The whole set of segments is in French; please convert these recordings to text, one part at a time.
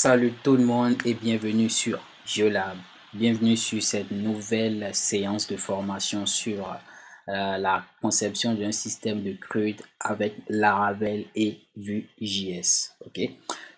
Salut tout le monde et bienvenue sur GeoLab. Bienvenue sur cette nouvelle séance de formation sur la conception d'un système de CRUD avec Laravel et Vue.js. Ok.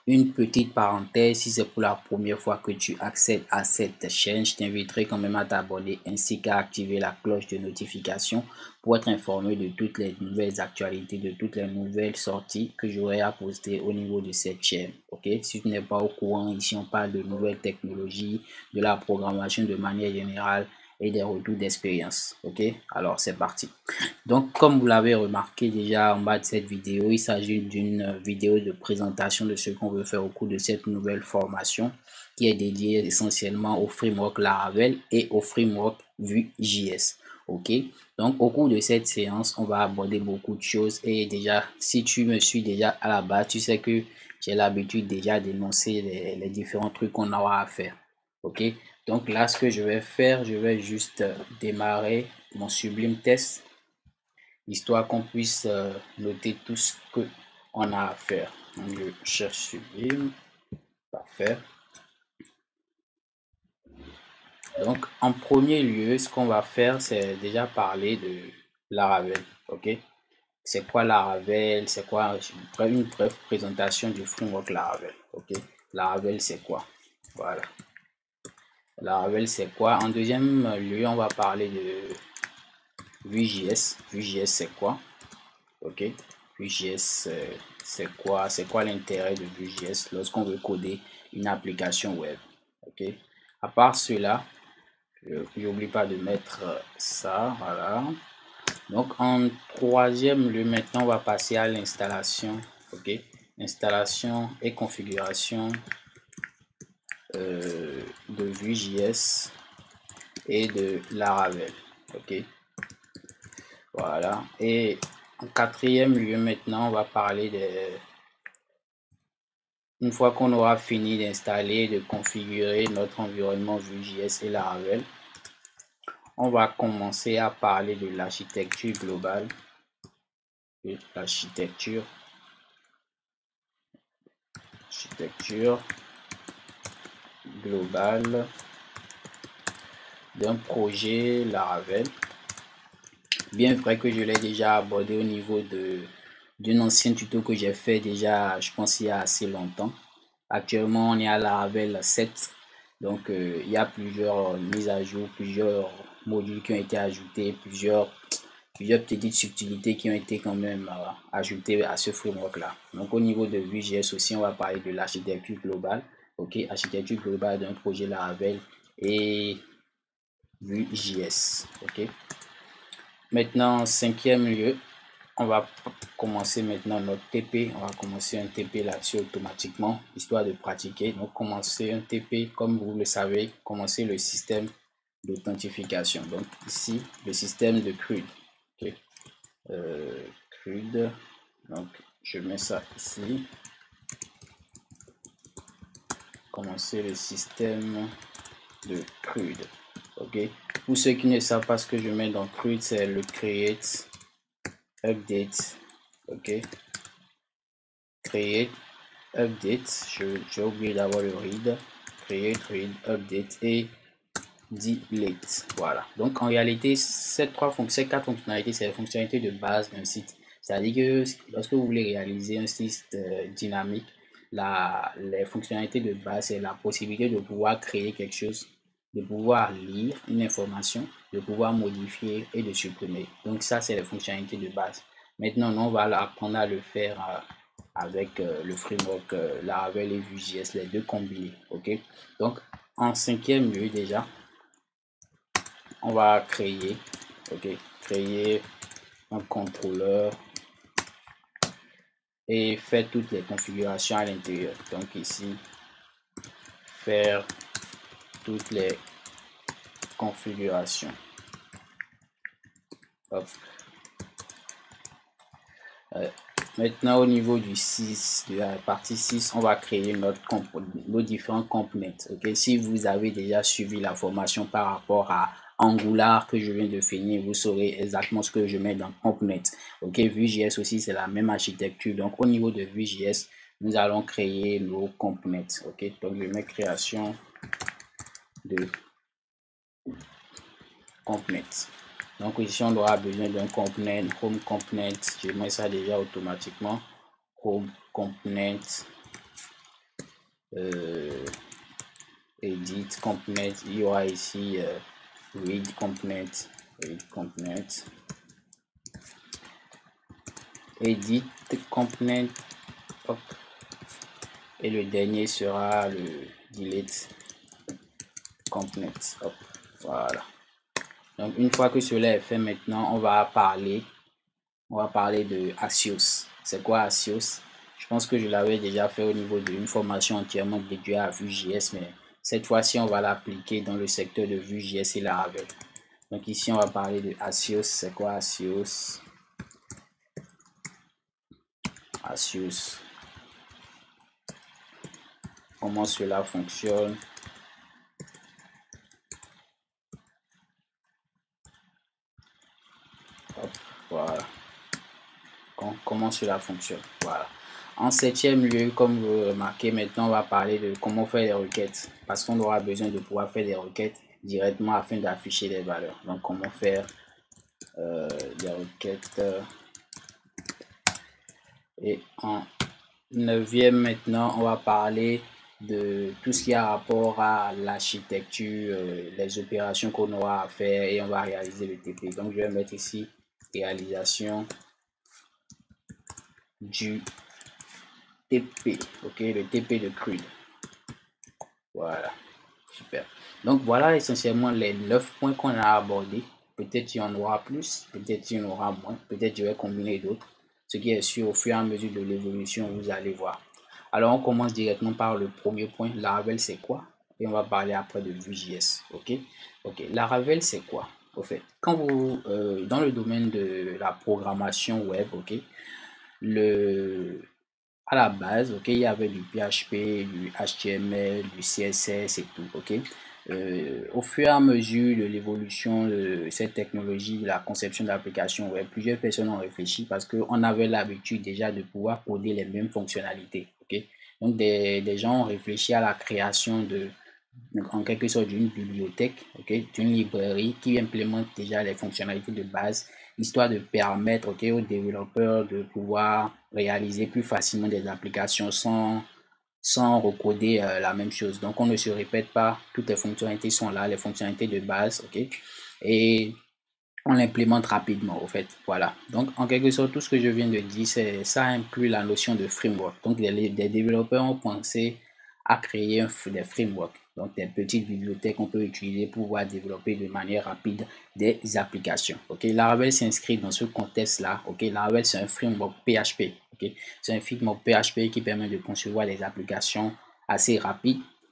Une petite parenthèse, si c'est pour la première fois que tu accèdes à cette chaîne, je t'inviterai quand même à t'abonner ainsi qu'à activer la cloche de notification pour être informé de toutes les nouvelles actualités, de toutes les nouvelles sorties que j'aurai à poster au niveau de cette chaîne. Ok, si tu n'es pas au courant, ici on parle de nouvelles technologies, de la programmation de manière générale et des retours d'expérience. Ok, alors c'est parti. Donc, comme vous l'avez remarqué déjà en bas de cette vidéo, il s'agit d'une vidéo de présentation de ce qu'on veut faire au cours de cette nouvelle formation qui est dédiée essentiellement au framework Laravel et au framework Vue.js. Ok, donc au cours de cette séance, on va aborder beaucoup de choses et déjà, si tu me suis déjà à la base, tu sais que j'ai l'habitude déjà d'énoncer les différents trucs qu'on aura à faire. Ok, donc là, ce que je vais faire, je vais juste démarrer mon Sublime Test histoire qu'on puisse noter tout ce qu'on a à faire. Donc, je cherche Sublime, parfait. Donc, en premier lieu, ce qu'on va faire, c'est déjà parler de Laravel. Ok, c'est quoi Laravel? C'est quoi une brève présentation du framework Laravel. Ok, Laravel, c'est quoi? Voilà. Laravel, c'est quoi? En deuxième lieu, on va parler de Vue.js. Vue.js, c'est quoi? Ok, Vue.js, c'est quoi? C'est quoi l'intérêt de Vue.js lorsqu'on veut coder une application web? Ok, à part cela, n'oublie pas de mettre ça, voilà. Donc en troisième lieu, maintenant on va passer à l'installation. Ok, installation et configuration de Vue.js et de Laravel. Ok, voilà. Et en quatrième lieu, maintenant on va parler de... Une fois qu'on aura fini d'installer, de configurer notre environnement Vue.js et Laravel, on va commencer à parler de l'architecture globale. L'architecture globale d'un projet Laravel. Bien vrai que je l'ai déjà abordé au niveau d'une ancienne tuto que j'ai fait déjà, je pense, il y a assez longtemps. Actuellement, on est à Laravel 7. Donc, il y a plusieurs mises à jour, plusieurs modules qui ont été ajoutés, plusieurs petites subtilités qui ont été quand même ajoutées à ce framework-là. Donc, au niveau de Vue.js aussi, on va parler de l'architecture globale. Ok, architecture globale d'un projet Laravel et Vue.js. Ok. Maintenant, en cinquième lieu, on va commencer maintenant notre TP. On va commencer un TP là-dessus automatiquement, histoire de pratiquer. Donc, commencer un TP, comme vous le savez, commencer le système d'authentification. Donc, ici, le système de CRUD. Okay. CRUD. Donc, je mets ça ici. Commencer le système de CRUD. Ok. Pour ceux qui ne savent pas ce que je mets dans CRUD, c'est le create, update. Ok. Create, update. J'ai oublié d'avoir le read. Create, read, update et delete. Voilà. Donc en réalité, ces quatre fonctionnalités, c'est les fonctionnalités de base d'un site. C'est-à-dire que lorsque vous voulez réaliser un site dynamique, les fonctionnalités de base, c'est la possibilité de pouvoir créer quelque chose, de pouvoir lire une information, de pouvoir modifier et de supprimer. Donc ça, c'est les fonctionnalités de base. Maintenant, on va apprendre à le faire avec le framework Laravel et Vue.js, les deux combinés. Ok. Donc en cinquième lieu déjà, on va créer un contrôleur et faire toutes les configurations à l'intérieur. Donc ici, faire toutes les configurations. Hop. Maintenant, au niveau du 6, de la partie 6, on va créer nos différents components. Ok, si vous avez déjà suivi la formation par rapport à Angular que je viens de finir, vous saurez exactement ce que je mets dans component. Ok, Vue.js aussi, c'est la même architecture. Donc, au niveau de Vue.js, nous allons créer nos components. Ok, donc je mets création de components. Donc ici on aura besoin d'un component, home component. Je mets ça déjà automatiquement. Home component, edit component. Il y aura ici read component, edit component. Hop. Et le dernier sera le delete component. Hop. Voilà. Donc une fois que cela est fait, maintenant on va parler de Axios. C'est quoi Axios? Je pense que je l'avais déjà fait au niveau d'une formation entièrement dédiée à Vue.js, mais cette fois-ci on va l'appliquer dans le secteur de Vue.js et Laravel. Donc ici on va parler de Axios. C'est quoi Axios? Axios. Comment cela fonctionne? Hop, voilà. Comment cela fonctionne. Voilà. En septième lieu, comme vous remarquez, maintenant on va parler de comment faire des requêtes, parce qu'on aura besoin de pouvoir faire des requêtes directement afin d'afficher les valeurs. Donc comment faire des requêtes. Et en neuvième, maintenant on va parler de tout ce qui a rapport à l'architecture, les opérations qu'on aura à faire, et on va réaliser le TP. Donc je vais mettre ici réalisation du TP, ok, le TP de CRUD. Voilà, super. Donc voilà essentiellement les 9 points qu'on a abordés. Peut-être il y en aura plus, peut-être il y en aura moins, peut-être je vais combiner d'autres. Ce qui est sûr, au fur et à mesure de l'évolution, vous allez voir. Alors on commence directement par le premier point. Laravel c'est quoi? Et on va parler après de Vue.js. Ok, ok. Laravel c'est quoi? Au fait, quand vous dans le domaine de la programmation web, ok, à la base, ok, il y avait du PHP, du HTML, du CSS et tout, ok. Au fur et à mesure de l'évolution de cette technologie, de la conception d'applications web, plusieurs personnes ont réfléchi parce qu'on avait l'habitude déjà de pouvoir coder les mêmes fonctionnalités, ok. Donc des gens ont réfléchi à la création de, en quelque sorte, d'une bibliothèque, ok, d'une librairie qui implémente déjà les fonctionnalités de base, histoire de permettre, ok, aux développeurs de pouvoir réaliser plus facilement des applications sans recoder la même chose. Donc on ne se répète pas, toutes les fonctionnalités sont là, les fonctionnalités de base, ok, et on l'implémente rapidement, au fait. Voilà. Donc, en quelque sorte, tout ce que je viens de dire, ça inclut la notion de framework. Donc, des développeurs ont pensé à créer des frameworks. Donc, des petites bibliothèques qu'on peut utiliser pour pouvoir développer de manière rapide des applications. Ok, Laravel s'inscrit dans ce contexte-là. Ok, Laravel, c'est un framework PHP. Ok, c'est un framework PHP qui permet de concevoir des applications assez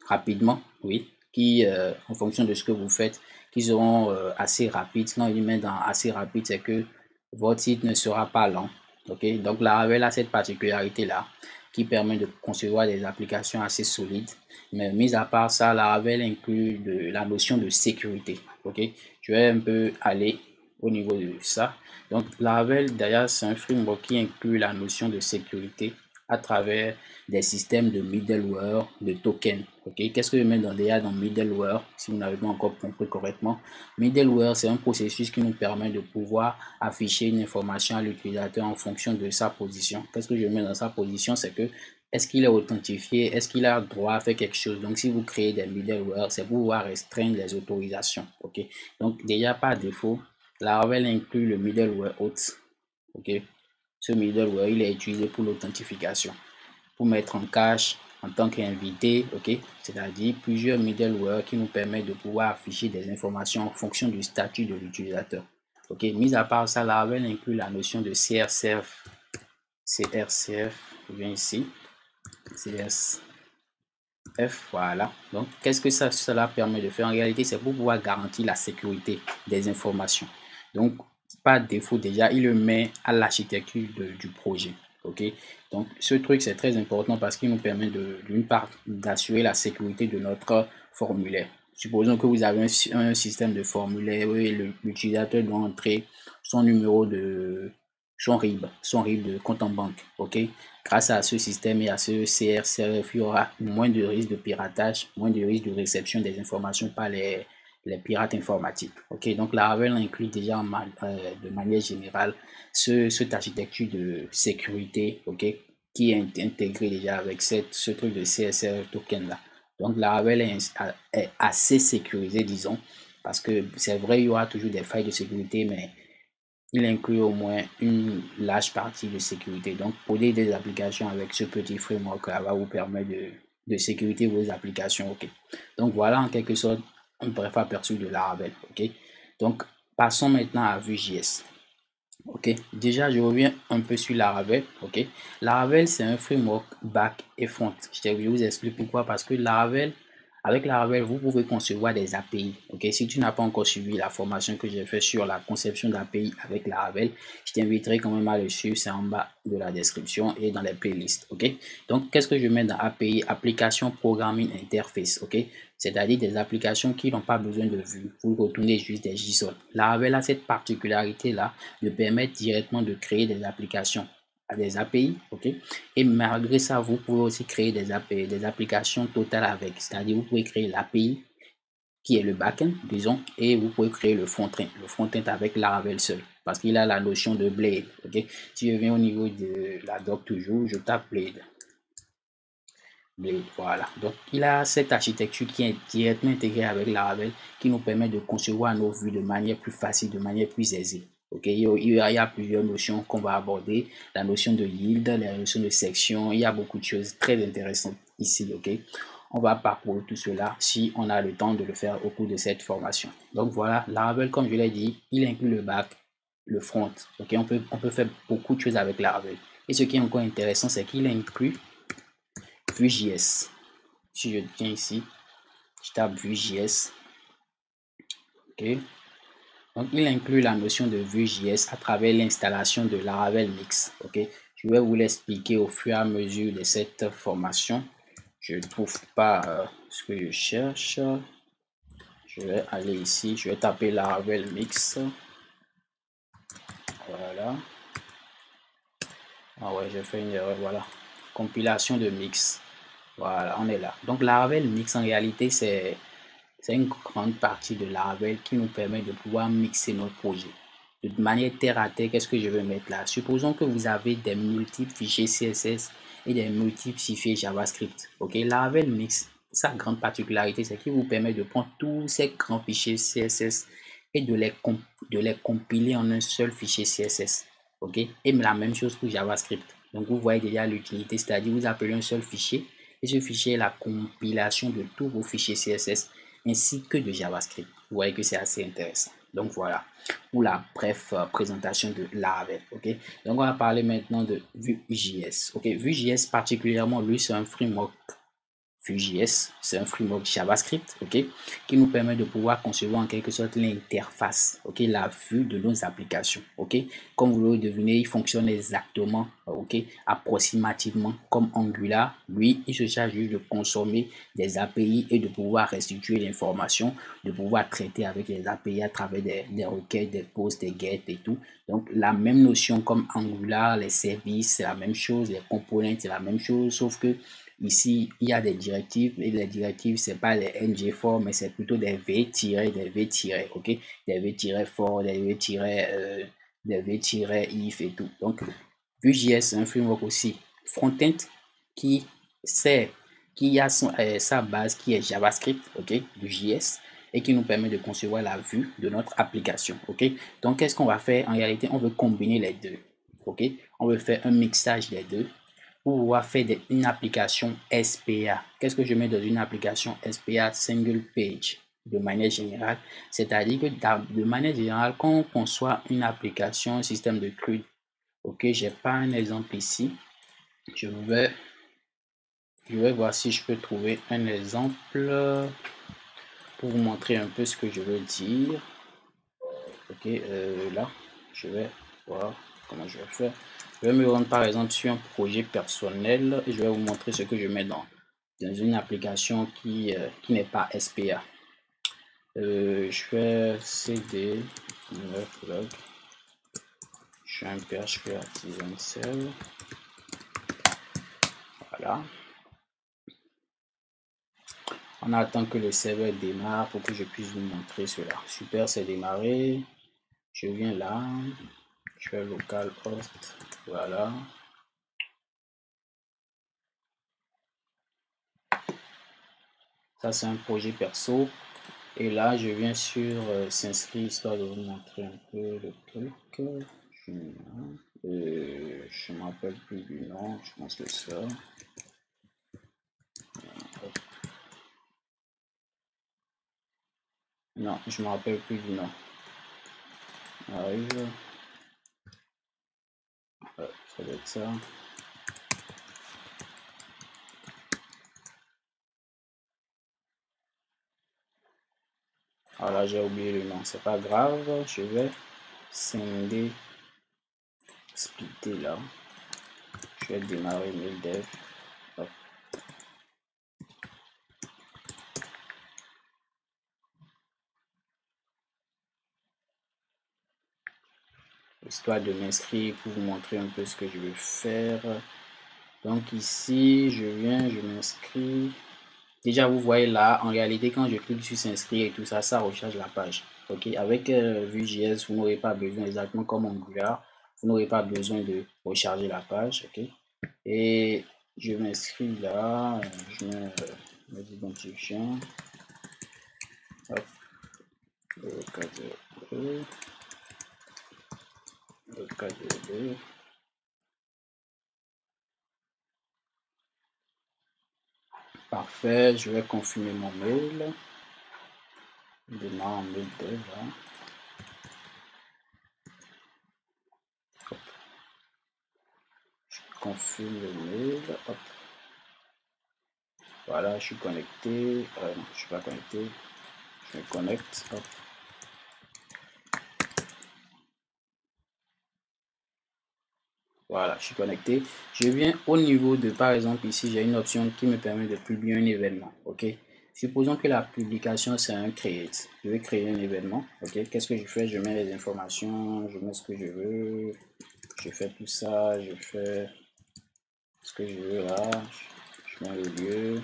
rapidement, oui, qui, en fonction de ce que vous faites, qui seront assez rapides. Sinon, il met dans assez rapide, c'est que votre site ne sera pas lent. Ok, donc Laravel a cette particularité-là qui permet de concevoir des applications assez solides. Mais mis à part ça, Laravel inclut la notion de sécurité. Ok, je vais un peu aller au niveau de ça. Donc Laravel, d'ailleurs, c'est un framework qui inclut la notion de sécurité à travers des systèmes de middleware, de tokens. Ok, qu'est-ce que je mets dans middleware si vous n'avez pas encore compris correctement? Middleware, c'est un processus qui nous permet de pouvoir afficher une information à l'utilisateur en fonction de sa position. Qu'est-ce que je mets dans sa position? C'est que est-ce qu'il est authentifié? Est-ce qu'il a droit à faire quelque chose? Donc, si vous créez des middleware, c'est pour pouvoir restreindre les autorisations. Ok, donc déjà par défaut, Laravel inclut le middleware auth. Ok, ce middleware, il est utilisé pour l'authentification, pour mettre en cache en tant qu'invité, ok, c'est-à-dire plusieurs middleware qui nous permettent de pouvoir afficher des informations en fonction du statut de l'utilisateur. Ok, mis à part ça, Laravel inclut la notion de CRCF. CRCF, je viens ici, CRCF, voilà. Donc, qu'est-ce que cela permet de faire? En réalité, c'est pour pouvoir garantir la sécurité des informations. Donc, par défaut, déjà, il le met à l'architecture du projet. Ok, donc ce truc c'est très important parce qu'il nous permet d'une part d'assurer la sécurité de notre formulaire. Supposons que vous avez un système de formulaire et l'utilisateur doit entrer son numéro son RIB de compte en banque. Ok, grâce à ce système et à ce CRCRF, il y aura moins de risque de piratage, moins de risque de réception des informations par les pirates informatiques. Ok, donc Laravel inclut déjà de manière générale cette architecture de sécurité, ok, qui est intégrée déjà avec ce truc de CSRF token là. Donc Laravel est assez sécurisé, disons, parce que c'est vrai, il y aura toujours des failles de sécurité, mais il inclut au moins une large partie de sécurité. Donc, coder des applications avec ce petit framework là va vous permettre de sécuriser vos applications. Ok. Donc, voilà en quelque sorte un bref aperçu de Laravel. Ok. Donc, passons maintenant à Vue.js. Ok. Déjà, je reviens un peu sur Laravel. Ok. Laravel, c'est un framework back et front. Je vous explique pourquoi. Parce que avec Laravel, vous pouvez concevoir des API. Ok, si tu n'as pas encore suivi la formation que j'ai fait sur la conception d'API avec Laravel, je t'inviterai quand même à le suivre. C'est en bas de la description et dans les playlists. Ok, donc qu'est-ce que je mets dans API? Application Programming Interface. Ok, c'est-à-dire des applications qui n'ont pas besoin de vue. Vous retournez juste des JSON. Laravel a cette particularité-là de permettre directement de créer des applications à des API, ok, et malgré ça, vous pouvez aussi créer des API, des applications totales avec, c'est-à-dire vous pouvez créer l'API qui est le backend, disons, et vous pouvez créer le front-end avec Laravel seul, parce qu'il a la notion de Blade, ok. Si je viens au niveau de la doc toujours, je tape Blade, voilà. Donc, il a cette architecture qui est directement intégrée avec Laravel, qui nous permet de concevoir nos vues de manière plus facile, de manière plus aisée. Ok, il y a plusieurs notions qu'on va aborder, la notion de yield, la notion de section, il y a beaucoup de choses très intéressantes ici. Ok, on va parcourir tout cela si on a le temps de le faire au cours de cette formation. Donc voilà, Laravel, comme je l'ai dit, il inclut le back, le front. Ok, on peut faire beaucoup de choses avec Laravel. Et ce qui est encore intéressant, c'est qu'il inclut Vue.js. Si je viens ici, je tape Vue.js. Ok. Donc, il inclut la notion de Vue.js à travers l'installation de Laravel Mix. Ok. Je vais vous l'expliquer au fur et à mesure de cette formation. Je ne trouve pas ce que je cherche. Je vais aller ici. Je vais taper Laravel Mix. Voilà. Ah ouais, j'ai fait une erreur. Voilà. Compilation de mix. Voilà, on est là. Donc, Laravel Mix, en réalité, c'est une grande partie de Laravel qui nous permet de pouvoir mixer notre projet. De manière terre à terre, qu'est-ce que je vais mettre là? Supposons que vous avez des multiples fichiers CSS et des multiples fichiers JavaScript. Ok, Laravel Mix, sa grande particularité, c'est qu'il vous permet de prendre tous ces grands fichiers CSS et de les compiler en un seul fichier CSS. Ok, et la même chose pour JavaScript. Donc, vous voyez déjà l'utilité, c'est-à-dire vous appelez un seul fichier et ce fichier est la compilation de tous vos fichiers CSS ainsi que de JavaScript. Vous voyez que c'est assez intéressant. Donc voilà pour la bref présentation de Laravel. Ok, donc on va parler maintenant de Vue.js. Ok, Vue.js particulièrement, lui, c'est un framework. Vue.js, c'est un framework JavaScript, ok, qui nous permet de pouvoir concevoir en quelque sorte l'interface, ok, la vue de nos applications, ok. Comme vous le devinez, il fonctionne exactement, ok, approximativement comme Angular. Lui, il se charge juste de consommer des API et de pouvoir restituer l'information, de pouvoir traiter avec les API à travers des requêtes, des posts, des get et tout. Donc, la même notion comme Angular, les services, c'est la même chose, les components, c'est la même chose, sauf que ici, il y a des directives et les directives, c'est pas les ng-for, mais c'est plutôt des v-, des v-, ok, des v-for, des v-if et tout. Donc, Vue.js, c'est un framework aussi front-end qui a sa base qui est JavaScript, ok, Vue.js, et qui nous permet de concevoir la vue de notre application, ok. Donc, qu'est-ce qu'on va faire? En réalité, on veut combiner les deux, ok. On veut faire un mixage des deux pour pouvoir faire une application SPA. Qu'est-ce que je mets dans une application SPA? Single Page, de manière générale. C'est-à-dire que de manière générale, quand on conçoit une application, un système de CRUD, ok, j'ai pas un exemple ici. Je vais voir si je peux trouver un exemple pour vous montrer un peu ce que je veux dire. Ok, là, je vais voir comment je vais faire. Je vais me rendre par exemple sur un projet personnel et je vais vous montrer ce que je mets dans une application qui n'est pas SPA. Je fais cd log, fais un PHP artisan serve. Voilà. On attend que le serveur démarre pour que je puisse vous montrer cela. Super, c'est démarré. Je viens là. Je fais localhost. Voilà. Ça, c'est un projet perso. Et là, je viens sur s'inscrire histoire de vous montrer un peu le truc. Je ne me rappelle plus du nom. Je pense que ça. Non, je me rappelle plus du nom. Arrive. Ça doit être ça. Voilà, j'ai oublié le nom. C'est pas grave. Je vais scinder, splitter là. Je vais démarrer mes dev. Hop. Histoire de m'inscrire pour vous montrer un peu ce que je veux faire. Donc ici, je viens, je m'inscris. Déjà, vous voyez là, en réalité, quand je clique sur s'inscrire et tout ça, ça recharge la page. Ok, avec Vue.js, vous n'aurez pas besoin, exactement comme Angular, vous n'aurez pas besoin de recharger la page. Ok, et je m'inscris là, je mets mes identifiants. Hop, le cadre. Parfait, je vais confirmer mon mail. Démarre en mail dev là. Je confirme le mail. Hop. Voilà, je suis connecté. Non, je suis pas connecté. Je me connecte. Hop. Voilà, je suis connecté. Je viens au niveau de, par exemple, ici, j'ai une option qui me permet de publier un événement. Ok. Supposons que la publication, c'est un create. Je vais créer un événement. Ok. Qu'est-ce que je fais? Je mets les informations, je mets ce que je veux. Je fais tout ça. Je fais ce que je veux là. Je mets le lieu.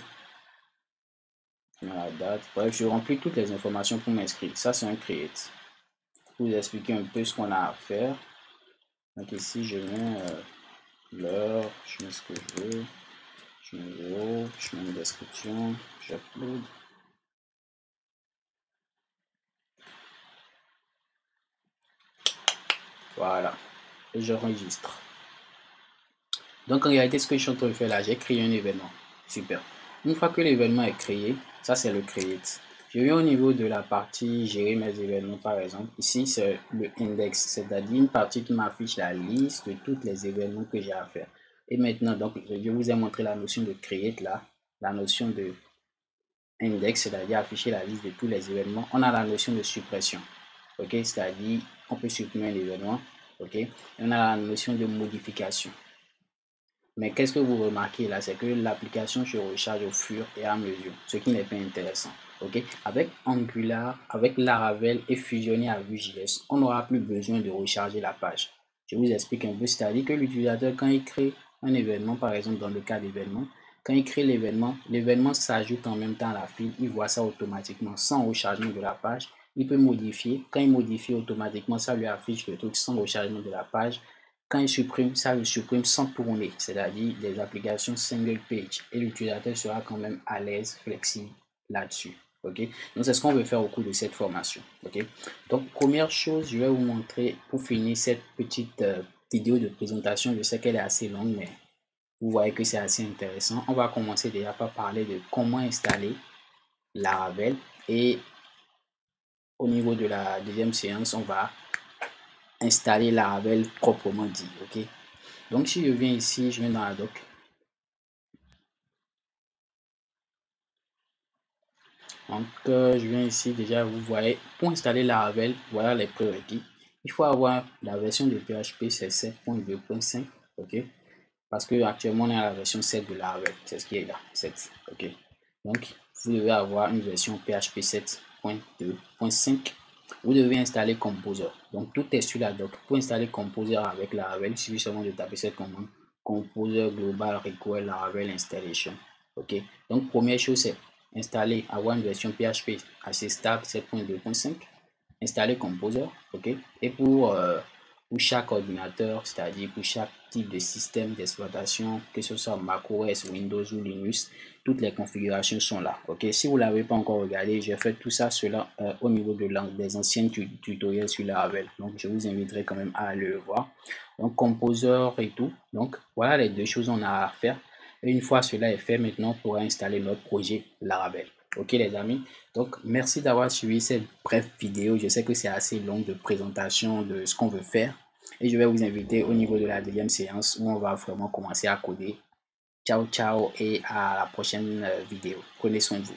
Je mets la date. Bref, je remplis toutes les informations pour m'inscrire. Ça, c'est un create. Pour vous expliquer un peu ce qu'on a à faire. Donc ici, je mets l'heure, je mets ce que je veux, je mets le haut, je mets une description, j'upload. Voilà, et j'enregistre. Donc en réalité, ce que je suis en train de faire là, j'ai créé un événement. Super. Une fois que l'événement est créé, ça c'est le create. Je viens au niveau de la partie gérer mes événements par exemple. Ici, c'est le index, c'est-à-dire une partie qui m'affiche la liste de tous les événements que j'ai à faire. Et maintenant, donc, je vous ai montré la notion de create là, la notion de index, c'est-à-dire afficher la liste de tous les événements. On a la notion de suppression, ok, c'est-à-dire on peut supprimer l'événement, ok. Et on a la notion de modification. Mais qu'est-ce que vous remarquez là, c'est que l'application se recharge au fur et à mesure, ce qui n'est pas intéressant. Ok, avec Angular, avec Laravel et fusionné à Vue.js, on n'aura plus besoin de recharger la page. Je vous explique un peu, c'est-à-dire que l'utilisateur, quand il crée un événement, par exemple dans le cas d'événement, quand il crée l'événement, l'événement s'ajoute en même temps à la file, il voit ça automatiquement sans rechargement de la page. Il peut modifier, quand il modifie automatiquement, ça lui affiche le truc sans rechargement de la page. Quand il supprime, ça le supprime sans tourner, c'est-à-dire des applications single page. Et l'utilisateur sera quand même à l'aise, flexible là-dessus. Ok, donc c'est ce qu'on veut faire au cours de cette formation. Ok, donc première chose, je vais vous montrer pour finir cette petite vidéo de présentation. Je sais qu'elle est assez longue, mais vous voyez que c'est assez intéressant. On va commencer déjà par parler de comment installer Laravel. Et au niveau de la deuxième séance, on va installer Laravel proprement dit. Ok, donc si je viens ici, je viens dans la doc. Donc je viens ici, déjà vous voyez, pour installer Laravel, voilà les prérequis. Il faut avoir la version de PHP, c'est 7.2.5, ok. Parce que actuellement on est à la version 7 de Laravel, c'est ce qui est là, 7, ok. Donc vous devez avoir une version PHP 7.2.5 vous devez installer Composer. Donc, tout est sur la doc. Pour installer Composer avec Laravel, il suffit seulement de taper cette commande Composer Global Require Laravel Installation. OK. Donc, première chose, c'est installer, avoir une version PHP assez stable 7.2.5. Installer Composer. OK. Et pour chaque ordinateur, c'est-à-dire pour chaque type de système d'exploitation, que ce soit macOS, Windows ou Linux, toutes les configurations sont là. Ok, si vous ne l'avez pas encore regardé, j'ai fait tout ça cela au niveau des anciens tutoriels sur Laravel. Donc, je vous inviterai quand même à le voir. Donc, Composer et tout. Donc, voilà les deux choses qu'on a à faire. Et une fois cela est fait, maintenant, on pourra installer notre projet Laravel. Ok les amis, donc merci d'avoir suivi cette brève vidéo. Je sais que c'est assez long de présentation de ce qu'on veut faire et je vais vous inviter au niveau de la deuxième séance où on va vraiment commencer à coder. Ciao ciao et à la prochaine vidéo. Prenez soin de vous.